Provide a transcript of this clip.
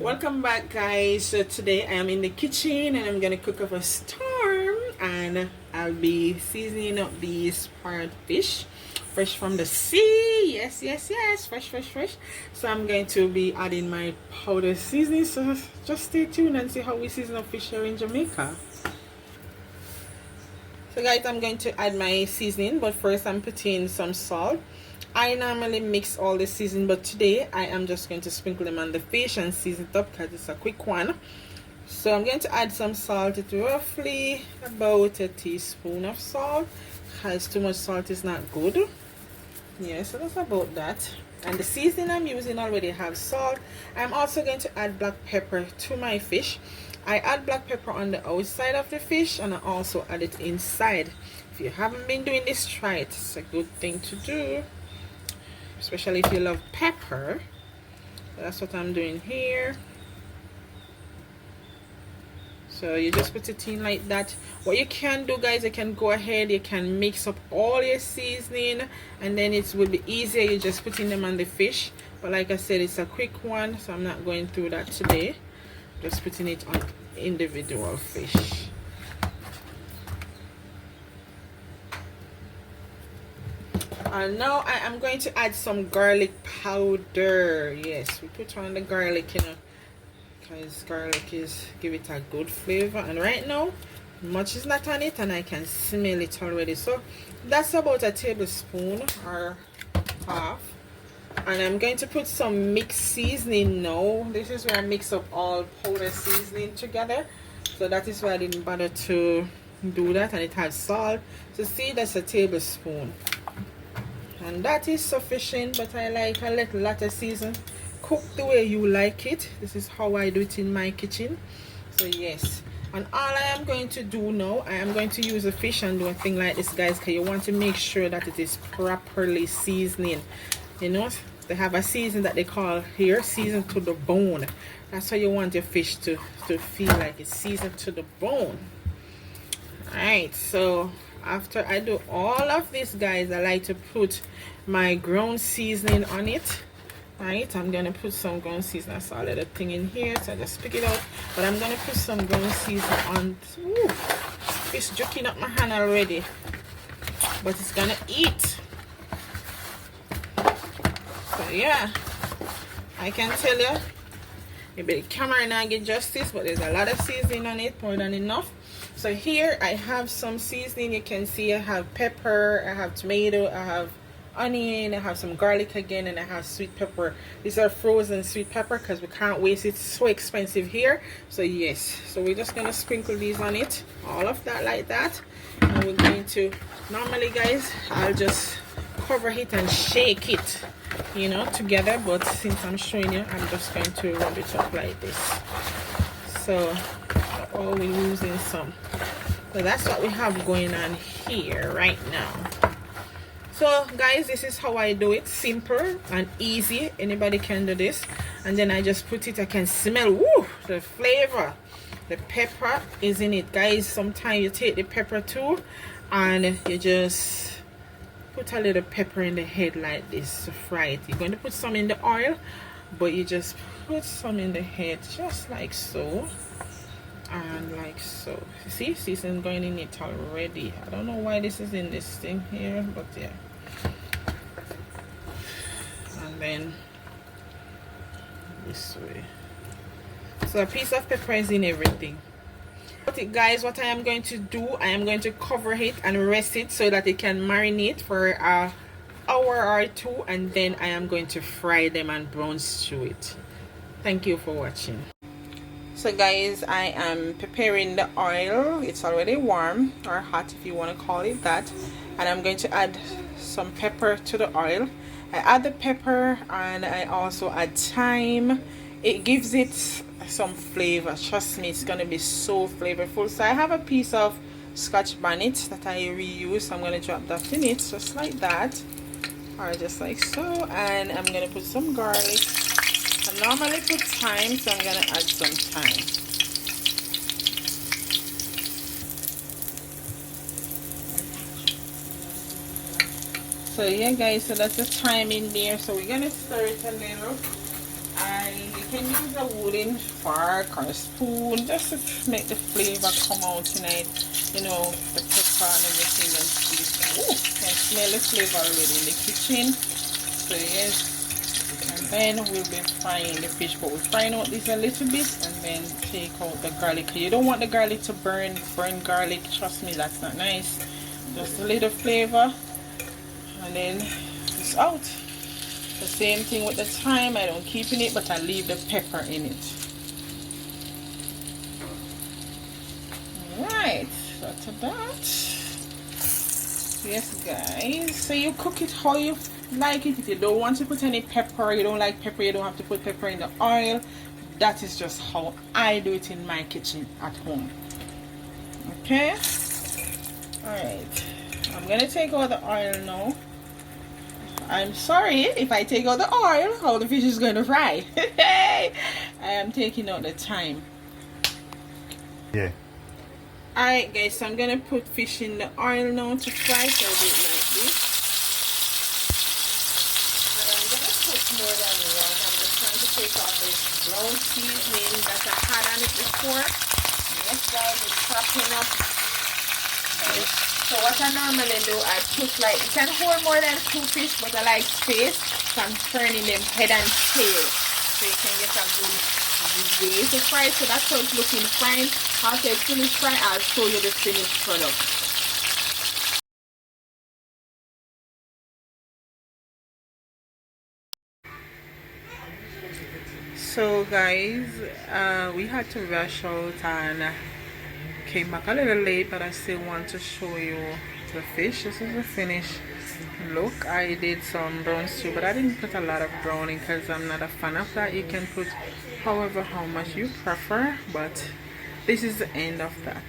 Welcome back, guys. So today I am in the kitchen and I'm gonna cook up a storm, and I'll be seasoning up these parrot fish fresh from the sea. Yes, fresh. So I'm going to be adding my powder seasoning, so just stay tuned and see how we season up fish here in Jamaica. So guys, I'm going to add my seasoning, but first I'm putting some salt. I normally mix all the seasoning, but today I am just going to sprinkle them on the fish and season it up because it's a quick one. So I'm going to add some salt. It's roughly about a teaspoon of salt, because too much salt is not good. Yeah, so that's about that. And the seasoning I'm using already have salt. I'm also going to add black pepper to my fish. I add black pepper on the outside of the fish, and I also add it inside. If you haven't been doing this, try it. It's a good thing to do, especially if you love pepper. So that's what I'm doing here. So you just put it in like that. What you can do, guys, you can go ahead, you can mix up all your seasoning, and then it will be easier. You just putting them on the fish, but like I said, it's a quick one, so I'm not going through that today. Just putting it on individual fish. And now I am going to add some garlic powder. Yes, we put on the garlic, you know, because garlic is give it a good flavor. And right now much is not on it and I can smell it already. So that's about a tablespoon or half. And I'm going to put some mixed seasoning now. This is where I mix up all powder seasoning together. So that is why I didn't bother to do that. And it has salt. So see, that's a tablespoon. And that is sufficient, but I like a little lot of season. Cook the way you like it. This is how I do it in my kitchen. So yes, and all I am going to do now, I am going to use a fish and do a thing like this, guys, because you want to make sure that it is properly seasoning. You know, they have a season that they call here seasoned to the bone. That's how you want your fish to feel like it's seasoned to the bone. Alright, so after I do all of this, guys, I like to put my ground seasoning on it. Right, I'm gonna put some ground seasoning. I saw a little thing in here, so I just pick it out. But I'm gonna put some ground seasoning on. Ooh, fish jerking up my hand already, but it's gonna eat. So yeah, I can tell you, maybe the camera not get justice, but there's a lot of seasoning on it, more than enough. So here I have some seasoning. You can see I have pepper, I have tomato, I have onion, I have some garlic again, and I have sweet pepper. These are frozen sweet pepper because we can't waste it. It's so expensive here. So yes, so we're just gonna sprinkle these on it, all of that like that. And we're going to, normally, guys, I'll just cover it and shake it, you know, together, but since I'm showing you, I'm just going to rub it up like this. So we're using some. So that's what we have going on here right now. So guys, this is how I do it. Simple and easy. Anybody can do this. And then I just put it. I can smell, woo, the flavor. The pepper is in it, guys. Sometimes you take the pepper too and you just put a little pepper in the head like this to fry it. You're going to put some in the oil, but you just put some in the head just like so. And like so. See, season going in it already. I don't know why this is in this thing here, but yeah. And then this way. So a piece of pepper is in everything. But guys, what I am going to do, I am going to cover it and rest it so that it can marinate for an hour or two, and then I am going to fry them and brown stew it. Thank you for watching. So guys, I am preparing the oil. It's already warm or hot, if you want to call it that, and I'm going to add some pepper to the oil. I add the pepper and I also add thyme. It gives it some flavor. Trust me, it's gonna be so flavorful. So I have a piece of Scotch bonnet that I reuse, so I'm gonna drop that in it just like that, or just like so. And I'm gonna put some garlic. I normally put thyme, so I'm gonna add some thyme. So yeah, guys, so that's the thyme in there. So we're gonna stir it a little, and can use a wooden fork or a spoon just to make the flavor come out tonight. You know, the pepper and everything and sweet. Ooh, can smell the flavor already in the kitchen. So yes. And then we'll be frying the fish, but we're frying out this a little bit and then take out the garlic. You don't want the garlic to burn garlic, trust me, that's not nice. Just a little flavor and then it's out. The same thing with the thyme, I don't keep in it, but I leave the pepper in it. Alright, that's that. Yes guys, so you cook it how you like it. If you don't want to put any pepper, you don't like pepper, you don't have to put pepper in the oil. That is just how I do it in my kitchen at home. Okay, alright, I'm gonna take out the oil now. I'm sorry if I take out the oil, how the fish is going to fry. I am taking out the thyme. Yeah. Alright guys, so I'm gonna put fish in the oil now to fry, so I'll do it like this. And I'm gonna put more than one. I'm just trying to take off this brown seasoning that I had on it before. Yes guys, it's chopping up. Okay. So what I normally do, I put like, you can hold more than 2 fish, but I like space, so I'm turning them head and tail, so you can get a good way to fry. So that's how it's looking fine. After it's finished fry, I'll show you the finished product. So guys, we had to rush out and came back a little late, but I still want to show you the fish. This is the finished look. I did some brown stew, but I didn't put a lot of browning because I'm not a fan of that. You can put however how much you prefer, but this is the end of that.